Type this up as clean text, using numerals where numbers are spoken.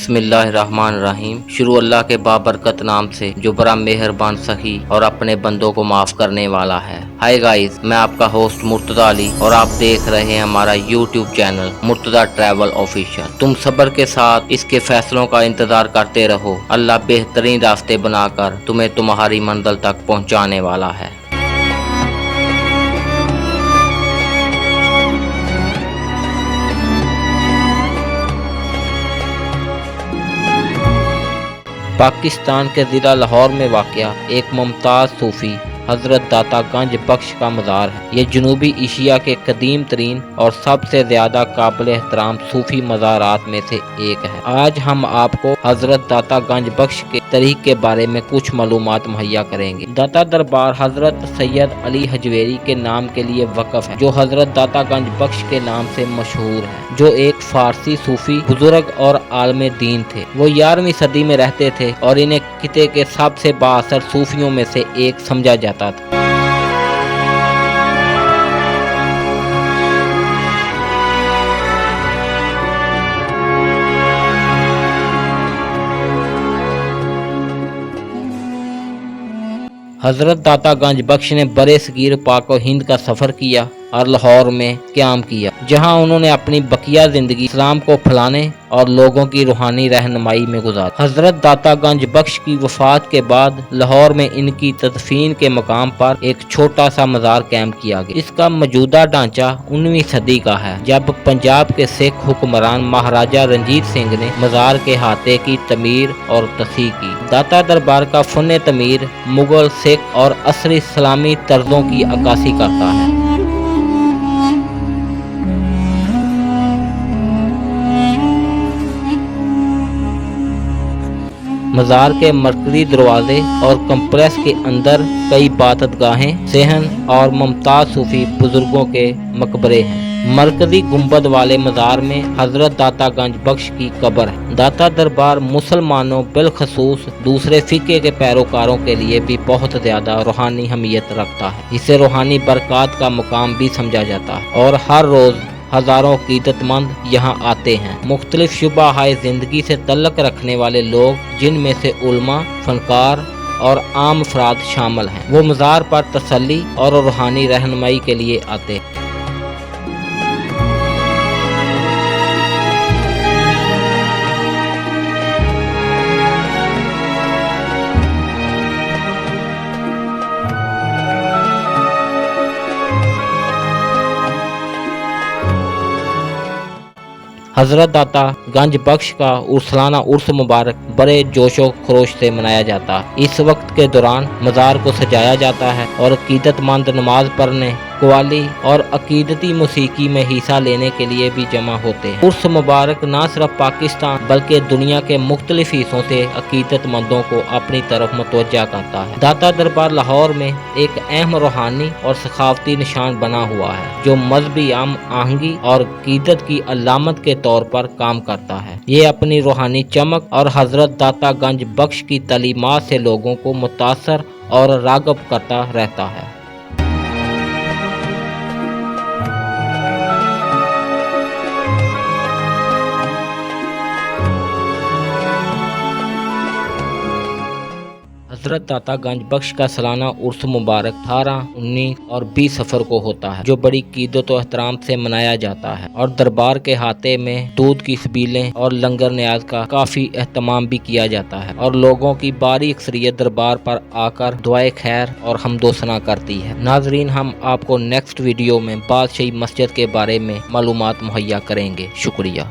बिस्मिल्लाहिर्रहमानिर्रहीम। शुरू अल्लाह के बाबरकत नाम से जो बड़ा मेहरबान सही और अपने बंदों को माफ़ करने वाला है। हाय गाइस, मैं आपका होस्ट मुर्तदा अली और आप देख रहे हैं हमारा यूट्यूब चैनल मुर्तदा ट्रैवल ऑफिशियल। तुम सब्र के साथ इसके फैसलों का इंतजार करते रहो। अल्लाह बेहतरीन रास्ते बनाकर तुम्हें तुम्हारी मंजिल तक पहुँचाने वाला है। पाकिस्तान के ज़िला लाहौर में वाक़या एक मुमताज़ सूफ़ी हज़रत दाता गंज बख्श का मज़ार है। ये जनूबी एशिया के कदीम तरीन और सबसे ज़्यादा काबिल एहतराम सूफ़ी मज़ारात में से एक है। आज हम आपको हज़रत दाता गंज बख्श के तारीख़ के बारे में कुछ मालूमात मुहैया करेंगे। दाता दरबार हज़रत सैयद अली हजवेरी के नाम के लिए वक़फ़ है, जो हज़रत दाता गंज बख्श के नाम से मशहूर है, जो एक फ़ारसी सूफ़ी बुजुर्ग और आलम दीन थे। वो 11वीं सदी में रहते थे और इन्हें खिते के सबसे बाअसर सूफियों में से एक समझा जाता था। हजरत दाता गंज बख्श ने बरे सगीर पाक और हिंद का सफ़र किया और लाहौर में क़याम किया, जहां उन्होंने अपनी बकिया ज़िंदगी इस्लाम को फैलाने और लोगों की रूहानी रहनुमाई में गुजारी। हज़रत दाता गंज बख्श की वफ़ात के बाद लाहौर में इनकी तदफीन के मकाम पर एक छोटा सा मज़ार कायम किया गया। इसका मौजूदा ढांचा 19वीं सदी का है, जब पंजाब के सिख हुक्मरान महाराजा रंजीत सिंह ने मज़ार के हाथे की तमीर और तसीह की। दाता दरबार का फ़न तमीर मुगल, सिख और असरी इस्लामी तर्जों की अक्कासी करता है। मज़ार के मरकजी दरवाजे और कम्प्लेक्स के अंदर कई इबादतगाहें, सहन और मुमताज़ सूफ़ी बुजुर्गों के मकबरे हैं। मरकजी गुंबद वाले मज़ार में हज़रत दाता गंज बख्श की कब्र है। दाता दरबार मुसलमानों बिलखसूस दूसरे फ़िक़े के पैरोकारों के लिए भी बहुत ज़्यादा रूहानी अहमियत रखता है। इसे रूहानी बरक़ात का मुकाम भी समझा जाता है और हर रोज़ हज़ारों अक़ीदतमंद यहाँ आते हैं। मुख्तलिफ शुबा हाय ज़िंदगी से तल्लुक़ रखने वाले लोग, जिनमें से उलमा, फ़नकार और आम अफराद शामिल हैं, वो मज़ार पर तसल्ली और रूहानी रहनुमाई के लिए आते हैं। हज़रत दाता गंज बख्श का सालाना उर्स मुबारक बड़े जोशो खरोश से मनाया जाता है। इस वक्त के दौरान मज़ार को सजाया जाता है और अक़ीदतमंद नमाज पढ़ने, कव्वाली और अक़ीदती मौसीकी में हिस्सा लेने के लिए भी जमा होते हैं। उर्स मुबारक न सिर्फ पाकिस्तान बल्कि दुनिया के मुख्तलिफ हिस्सों से अक़ीदतमंदों को अपनी तरफ मुतवज्जा करता है। दाता दरबार लाहौर में एक अहम रूहानी और सखावती निशान बना हुआ है, जो मजहबी हम आहंगी और अक़ीदत की अलामत के तौर पर काम करता है। ये अपनी रूहानी चमक और हज़रत दाता गंज बख्श की तालीमात से लोगों को मुतासर और राग़ब करता रहता है। हज़रत दाता गंज बख्श का सालाना उर्स मुबारक 18, 19 और 20 सफ़र को होता है, जो बड़ी क़ीदत और एहतराम से मनाया जाता है और दरबार के हाथे में दूध की सबीलें और लंगर न्याज का काफ़ी एहतमाम भी किया जाता है और लोगों की बारी अक्सरियत दरबार पर आकर दुआए खैर और हम्दो सना करती है। नाजरीन, हम आपको नेक्स्ट वीडियो में बादशाही मस्जिद के बारे में मालूमात मुहैया करेंगे। शुक्रिया।